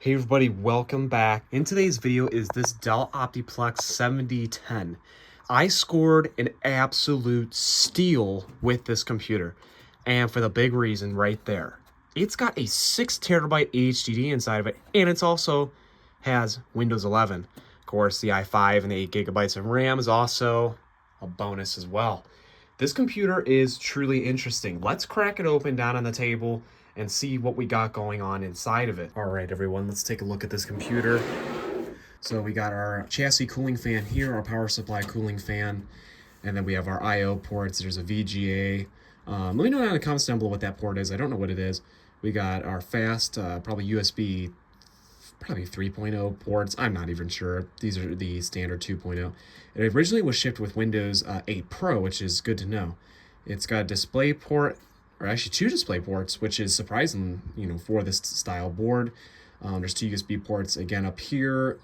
Hey everybody, welcome back. In today's video is this Dell Optiplex 7010. I scored an absolute steal with this computer, and for the big reason right there. It's got a 6TB HDD inside of it, and it's also has Windows 11. Of course, the i5 and the 8GB of RAM is also a bonus as well. This computer is truly interesting. Let's crack it open down on the table and see what we got going on inside of it. All right, everyone, let's take a look at this computer. So we got our chassis cooling fan here, our power supply cooling fan, and then we have our I/O ports. There's a VGA. Let me know in the comments down below what that port is. I don't know what it is. We got our fast, probably USB, probably 3.0 ports. I'm not even sure. These are the standard 2.0. It originally was shipped with Windows 8 Pro, which is good to know. It's got a display port, or actually two display ports, which is surprising, for this style board. There's two USB ports again up here,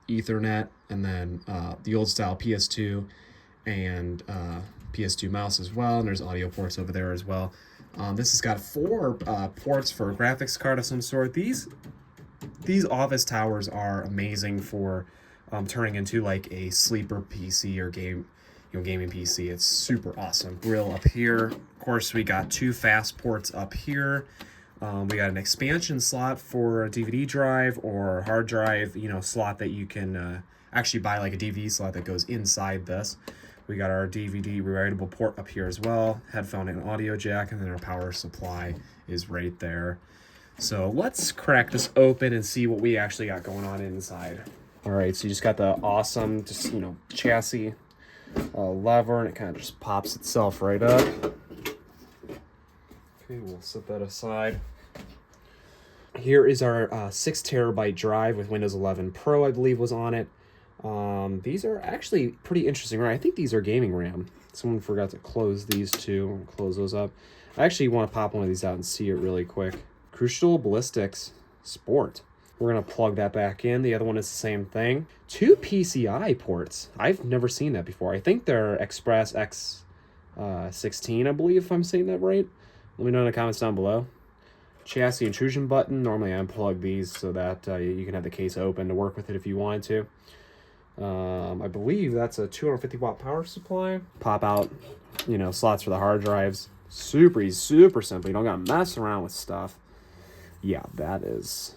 Ethernet, and then the old style PS2 and PS2 mouse as well. And there's audio ports over there as well. This has got four ports for a graphics card of some sort. These office towers are amazing for turning into like a sleeper PC or gaming PC. It's super awesome. Grill up here. Of course, we got two fast ports up here. We got an expansion slot for a DVD drive or hard drive, slot that you can actually buy, like a DVD slot that goes inside this. We got our DVD rewritable port up here as well, headphone and audio jack, and then our power supply is right there. So let's crack this open and see what we actually got going on inside. All right, so you just got the awesome, chassis lever, and it kind of just pops itself right up. Okay, we'll set that aside. Here is our 6TB drive with Windows 11 Pro, I believe, was on it. These are actually pretty interesting, right? I think these are gaming RAM. Someone forgot to close these two. Close those up. I actually want to pop one of these out and see it really quick. Crucial Ballistics Sport. We're going to plug that back in. The other one is the same thing. Two PCI ports. I've never seen that before. I think they're Express X16, I believe, if I'm saying that right. Let me know in the comments down below. Chassis intrusion button. Normally I unplug these so that you can have the case open to work with it if you wanted to. I believe that's a 250 watt power supply. Pop out, slots for the hard drives. Super easy, super simple. You don't got to mess around with stuff. Yeah, that is...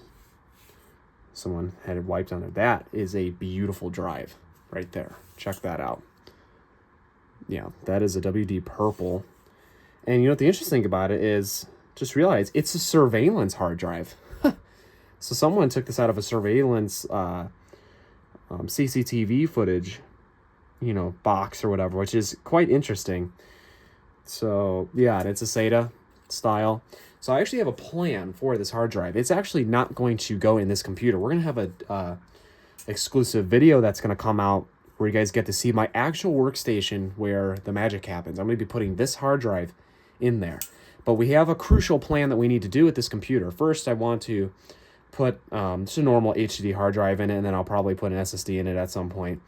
Someone had it wiped on it. That is a beautiful drive right there. Check that out. Yeah, that is a WD purple. And the interesting thing about it is, just realize it's a surveillance hard drive. So someone took this out of a surveillance CCTV footage, box or whatever, which is quite interesting. So yeah, it's a SATA style. So I actually have a plan for this hard drive. It's actually not going to go in this computer. We're going to have a exclusive video that's going to come out where you guys get to see my actual workstation where the magic happens. I'm going to be putting this hard drive in there. But we have a crucial plan that we need to do with this computer. First, I want to put just a normal HDD hard drive in it, and then I'll probably put an SSD in it at some point.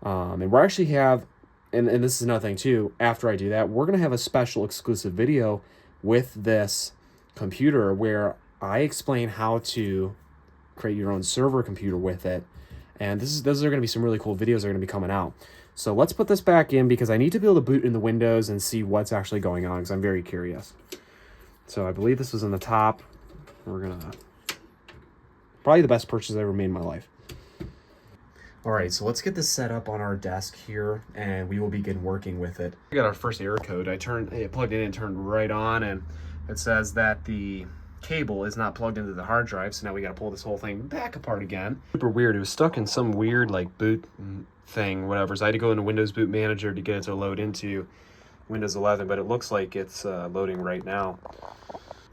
And we actually have, and this is another thing too, after I do that, we're going to have a special exclusive video with this computer where I explain how to create your own server computer with it. And those are going to be some really cool videos that are going to be coming out. So let's put this back in because I need to be able to boot in the Windows and see what's actually going on because I'm very curious. So I believe this was in the top. We're going to... Probably the best purchase I ever made in my life. All right, so let's get this set up on our desk here, and we will begin working with it. We got our first error code. I plugged it in and turned right on, and it says that the cable is not plugged into the hard drive, so now we got to pull this whole thing back apart again. Super weird. It was stuck in some weird boot thing, whatever. So I had to go into Windows Boot Manager to get it to load into Windows 11, but it looks like it's loading right now.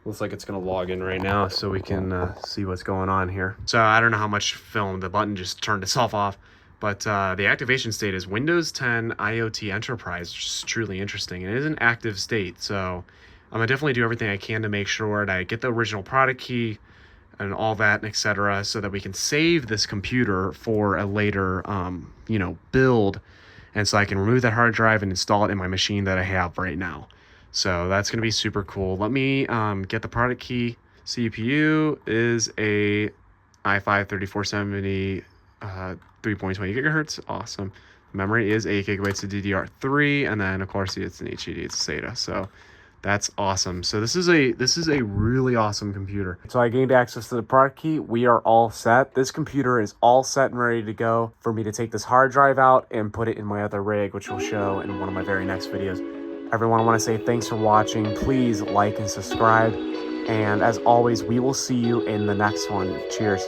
Looks like it's going to log in right now so we can see what's going on here. So I don't know how much film, the button just turned itself off, but the activation state is Windows 10 IoT Enterprise, which is truly interesting. It is an active state, so I'm going to definitely do everything I can to make sure that I get the original product key and all that, etc., so that we can save this computer for a later, build, and so I can remove that hard drive and install it in my machine that I have right now. So that's going to be super cool. Let me get the product key. CPU is a i5 3470, 3.20 gigahertz. Awesome. Memory is 8 gigabytes of DDR3, and then of course it's an HDD, it's SATA. So that's awesome. So this is a really awesome computer. So I gained access to the product key. We are all set. This computer is all set and ready to go for me to take this hard drive out and put it in my other rig, which we'll show in one of my very next videos. Everyone, I want to say thanks for watching. Please like and subscribe. And as always, we will see you in the next one. Cheers.